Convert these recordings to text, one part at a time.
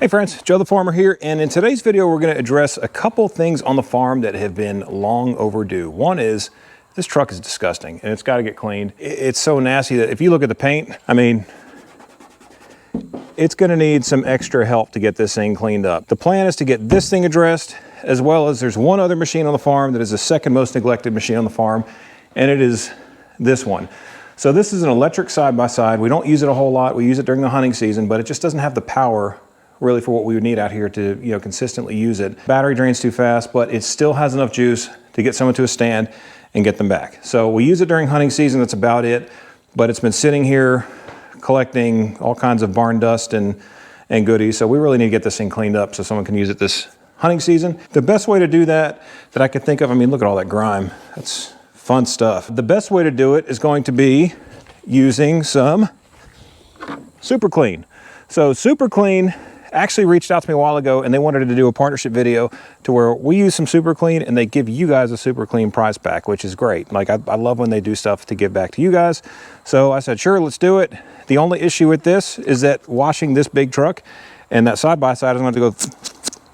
Hey friends, Joe the Farmer here, and in today's video we're going to address a couple things on the farm that have been long overdue. One is, this truck is disgusting and it's got to get cleaned. It's so nasty that if you look at the paint, I mean, it's going to need some extra help to get this thing cleaned up. The plan is to get this thing addressed, as well as there's one other machine on the farm that is the second most neglected machine on the farm, and it is this one. So this is an electric side-by-side. We don't use it a whole lot. We use it during the hunting season, but it just doesn't have the power really for what we would need out here to, consistently use it. Battery drains too fast, but it still has enough juice to get someone to a stand and get them back. So we use it during hunting season, that's about it, but it's been sitting here collecting all kinds of barn dust and goodies, so we really need to get this thing cleaned up so someone can use it this hunting season. The best way to do that I could think of, I mean, look at all that grime. That's fun stuff. The best way to do it is going to be using some superclean. So superclean actually reached out to me a while ago and they wanted to do a partnership video to where we use some superclean and they give you guys a superclean prize pack, which is great. Like I love when they do stuff to give back to you guys. So I said, sure, let's do it. The only issue with this is that washing this big truck and that side-by-side is going to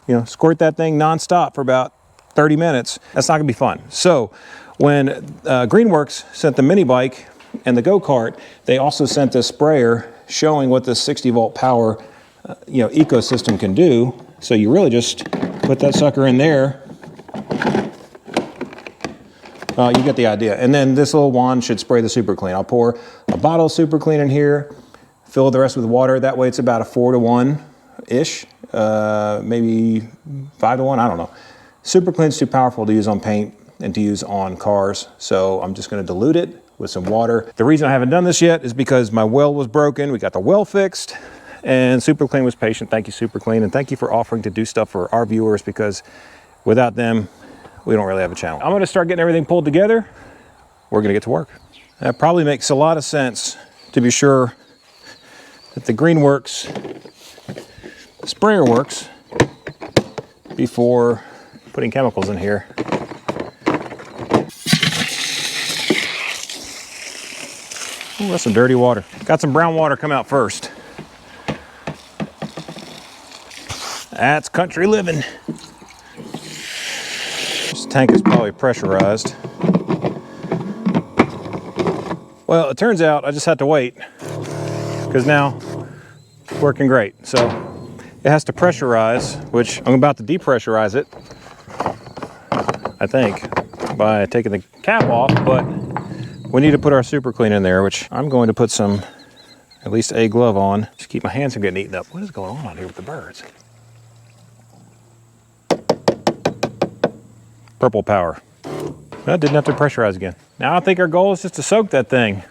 go, squirt that thing nonstop for about 30 minutes. That's not gonna be fun. So when Greenworks sent the mini bike and the go-kart, they also sent this sprayer showing what this 60-volt power ecosystem can do. So you really just put that sucker in there. You get the idea. And then this little wand should spray the super clean. I'll pour a bottle of super clean in here, fill the rest with water. That way it's about a 4-to-1-ish, maybe 5-to-1, I don't know. Super clean's too powerful to use on paint and to use on cars. So I'm just gonna dilute it with some water. The reason I haven't done this yet is because my well was broken. We got the well fixed. And superclean was patient. Thank you, superclean, and thank you for offering to do stuff for our viewers, because without them, we don't really have a channel. I'm gonna start getting everything pulled together. We're gonna get to work. That probably makes a lot of sense to be sure that the Greenworks sprayer works before putting chemicals in here. Ooh, that's some dirty water. Got some brown water come out first. That's country living. This tank is probably pressurized. Well, it turns out I just had to wait because now it's working great. So it has to pressurize, which I'm about to depressurize it, I think, by taking the cap off, but we need to put our super clean in there, which I'm going to put some, at least a glove on, just keep my hands from getting eaten up. What is going on out here with the birds? Purple power. Well, didn't have to pressurize again. Now I think our goal is just to soak that thing.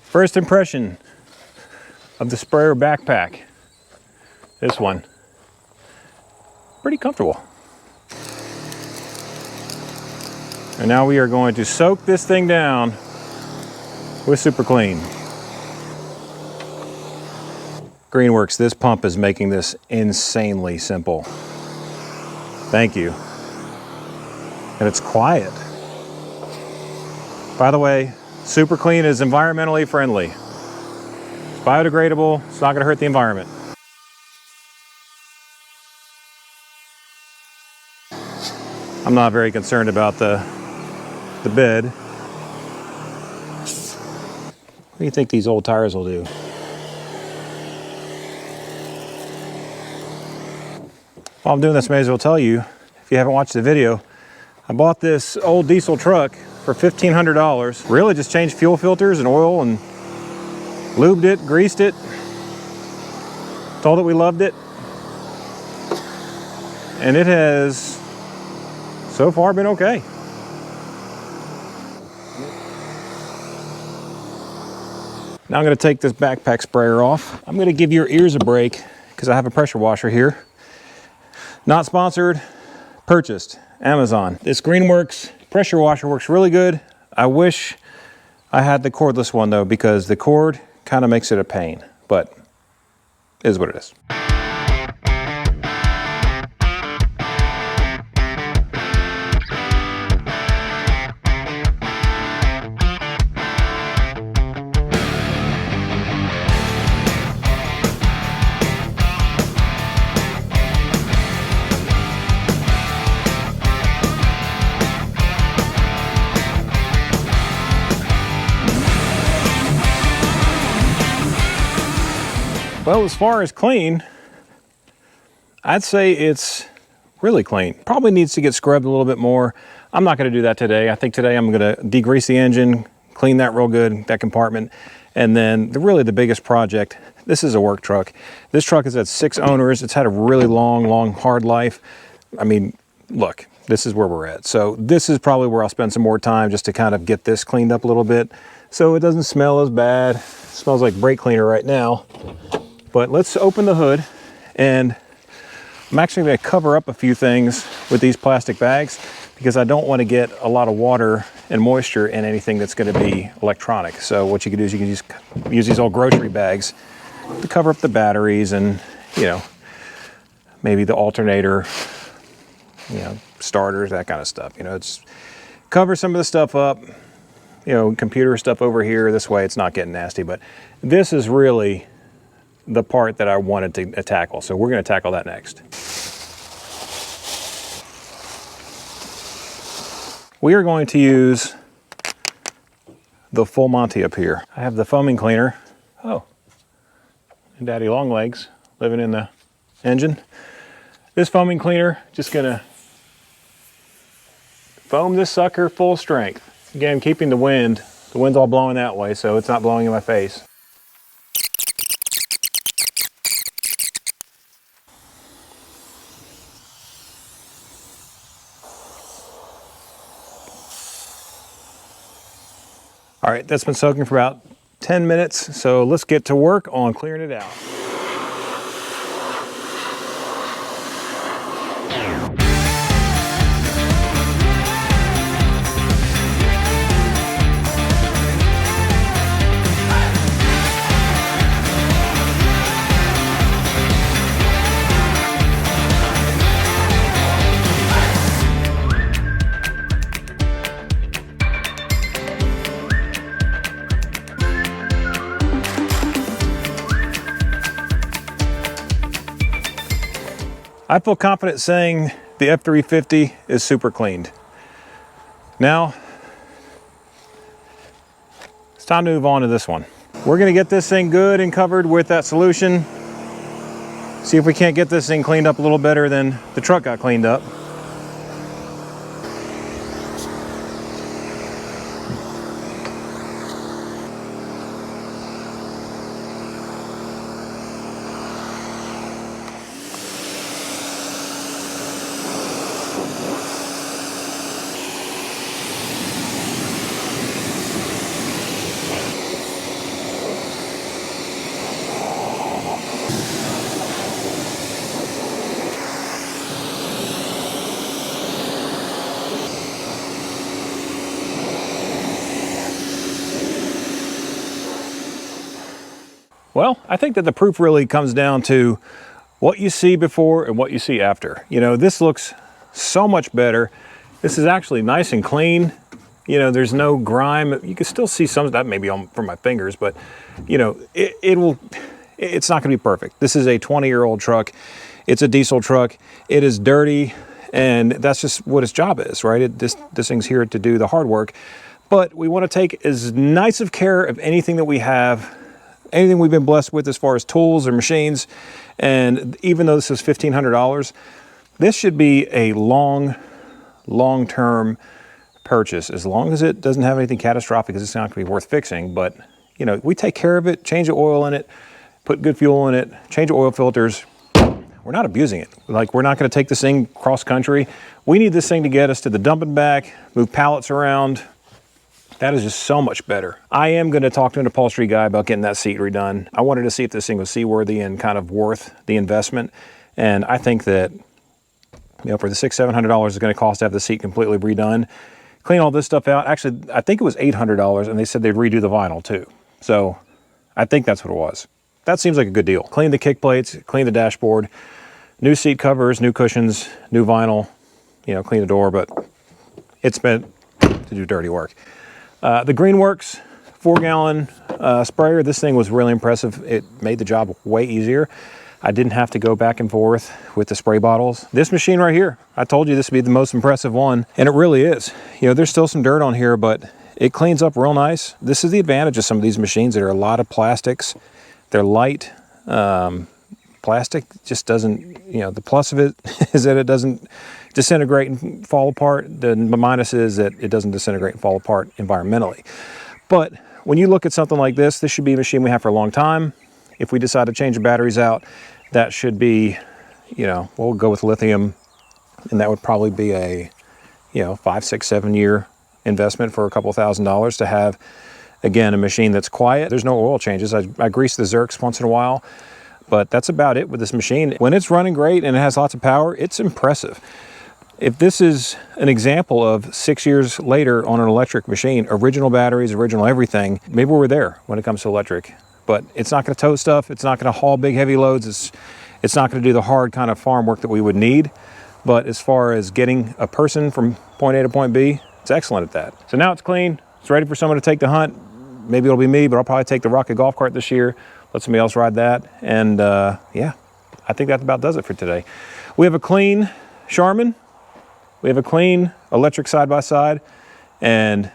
First impression of the sprayer backpack. This one. Pretty comfortable. And now we are going to soak this thing down with super clean. Greenworks, this pump is making this insanely simple. Thank you. And it's quiet. By the way, super clean is environmentally friendly. It's biodegradable, it's not gonna hurt the environment. I'm not very concerned about the bed. What do you think these old tires will do? While I'm doing this, I may as well tell you, if you haven't watched the video, I bought this old diesel truck for $1,500. Really just changed fuel filters and oil and lubed it, greased it, told it we loved it. And it has so far been okay. Now I'm gonna take this backpack sprayer off. I'm gonna give your ears a break because I have a pressure washer here. Not sponsored, purchased. Amazon. This Greenworks pressure washer works really good. I wish I had the cordless one though, because the cord kind of makes it a pain, but it is what it is. Well, as far as clean, I'd say it's really clean. Probably needs to get scrubbed a little bit more. I'm not going to do that today. I think today I'm going to degrease the engine, clean that real good, that compartment. And then really the biggest project, this is a work truck. This truck has had 6 owners. It's had a really long, hard life. I mean, look, this is where we're at. So this is probably where I'll spend some more time just to kind of get this cleaned up a little bit so it doesn't smell as bad. It smells like brake cleaner right now. But let's open the hood, and I'm actually going to cover up a few things with these plastic bags because I don't want to get a lot of water and moisture in anything that's going to be electronic. So what you can do is you can use these old grocery bags to cover up the batteries and, you know, maybe the alternator, you know, starters, that kind of stuff. You know, it's cover some of the stuff up, you know, computer stuff over here. This way it's not getting nasty. But this is really the part that I wanted to tackle. So we're going to tackle that next. We are going to use the full Monty up here. I have the foaming cleaner. Oh, and Daddy Longlegs living in the engine. This foaming cleaner, just gonna foam this sucker full strength. Again, keeping the wind's all blowing that way, so it's not blowing in my face. All right, that's been soaking for about 10 minutes, so let's get to work on clearing it out. I feel confident saying the F350 is super cleaned. Now, it's time to move on to this one. We're gonna get this thing good and covered with that solution. See if we can't get this thing cleaned up a little better than the truck got cleaned up. Well, I think that the proof really comes down to what you see before and what you see after. You know, this looks so much better. This is actually nice and clean. You know, there's no grime. You can still see some of that maybe from my fingers, but you know, it's not gonna be perfect. This is a 20-year-old truck. It's a diesel truck. It is dirty, and that's just what its job is, right? This thing's here to do the hard work, but we wanna take as nice of care of anything that we have, anything we've been blessed with as far as tools or machines. And even though this is $1,500, this should be a long-term purchase, as long as it doesn't have anything catastrophic, because it's not going to be worth fixing. But you know, we take care of it, change the oil in it, put good fuel in it, change the oil filters. We're not abusing it. Like, we're not going to take this thing cross country. We need this thing to get us to the dumping back, move pallets around. That is just so much better. I am going to talk to an upholstery guy about getting that seat redone. I wanted to see if this thing was seaworthy and kind of worth the investment. And I think that, you know, for the $600-700 it's going to cost to have the seat completely redone, clean all this stuff out. Actually, I think it was $800, and they said they'd redo the vinyl too. So I think that's what it was. That seems like a good deal. Clean the kick plates, clean the dashboard, new seat covers, new cushions, new vinyl, you know, clean the door, but it's meant to do dirty work. The Greenworks 4-gallon sprayer, this thing was really impressive. It made the job way easier. I didn't have to go back and forth with the spray bottles. This machine right here, I told you this would be the most impressive one, and it really is. You know, there's still some dirt on here, but it cleans up real nice. This is the advantage of some of these machines that are a lot of plastics. They're light, Plastic just doesn't, you know, the plus of it is that it doesn't disintegrate and fall apart. The minus is that it doesn't disintegrate and fall apart environmentally. But when you look at something like this, this should be a machine we have for a long time. If we decide to change the batteries out, that should be, you know, we'll go with lithium, and that would probably be a, you know, 5, 6, 7 year investment for a couple $1,000s to have, again, a machine that's quiet. There's no oil changes. I grease the Zerks once in a while, but that's about it with this machine. When it's running great and it has lots of power, it's impressive. If this is an example of 6 years later on an electric machine, original batteries, original everything, maybe we're there when it comes to electric. But it's not going to tow stuff. It's not going to haul big, heavy loads. It's not going to do the hard kind of farm work that we would need. But as far as getting a person from point A to point B, it's excellent at that. So now it's clean. It's ready for someone to take the hunt. Maybe it'll be me, but I'll probably take the Rocket golf cart this year. Let somebody else ride that. And yeah, I think that about does it for today. We have a clean Charmin. We have a clean electric side-by-side. And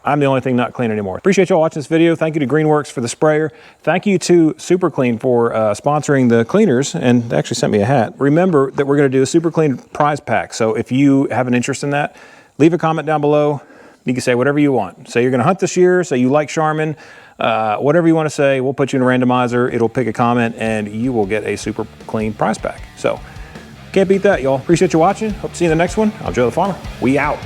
I'm the only thing not clean anymore. Appreciate y'all watching this video. Thank you to Greenworks for the sprayer. Thank you to Superclean for sponsoring the cleaners, and they actually sent me a hat. Remember that we're gonna do a Superclean prize pack. So if you have an interest in that, leave a comment down below. You can say whatever you want. Say you're gonna hunt this year, say you like Charmin, whatever you wanna say, we'll put you in a randomizer, it'll pick a comment, and you will get a Superclean prize pack. So, can't beat that, y'all. Appreciate you watching. Hope to see you in the next one. I'm Joe the Farmer. We out.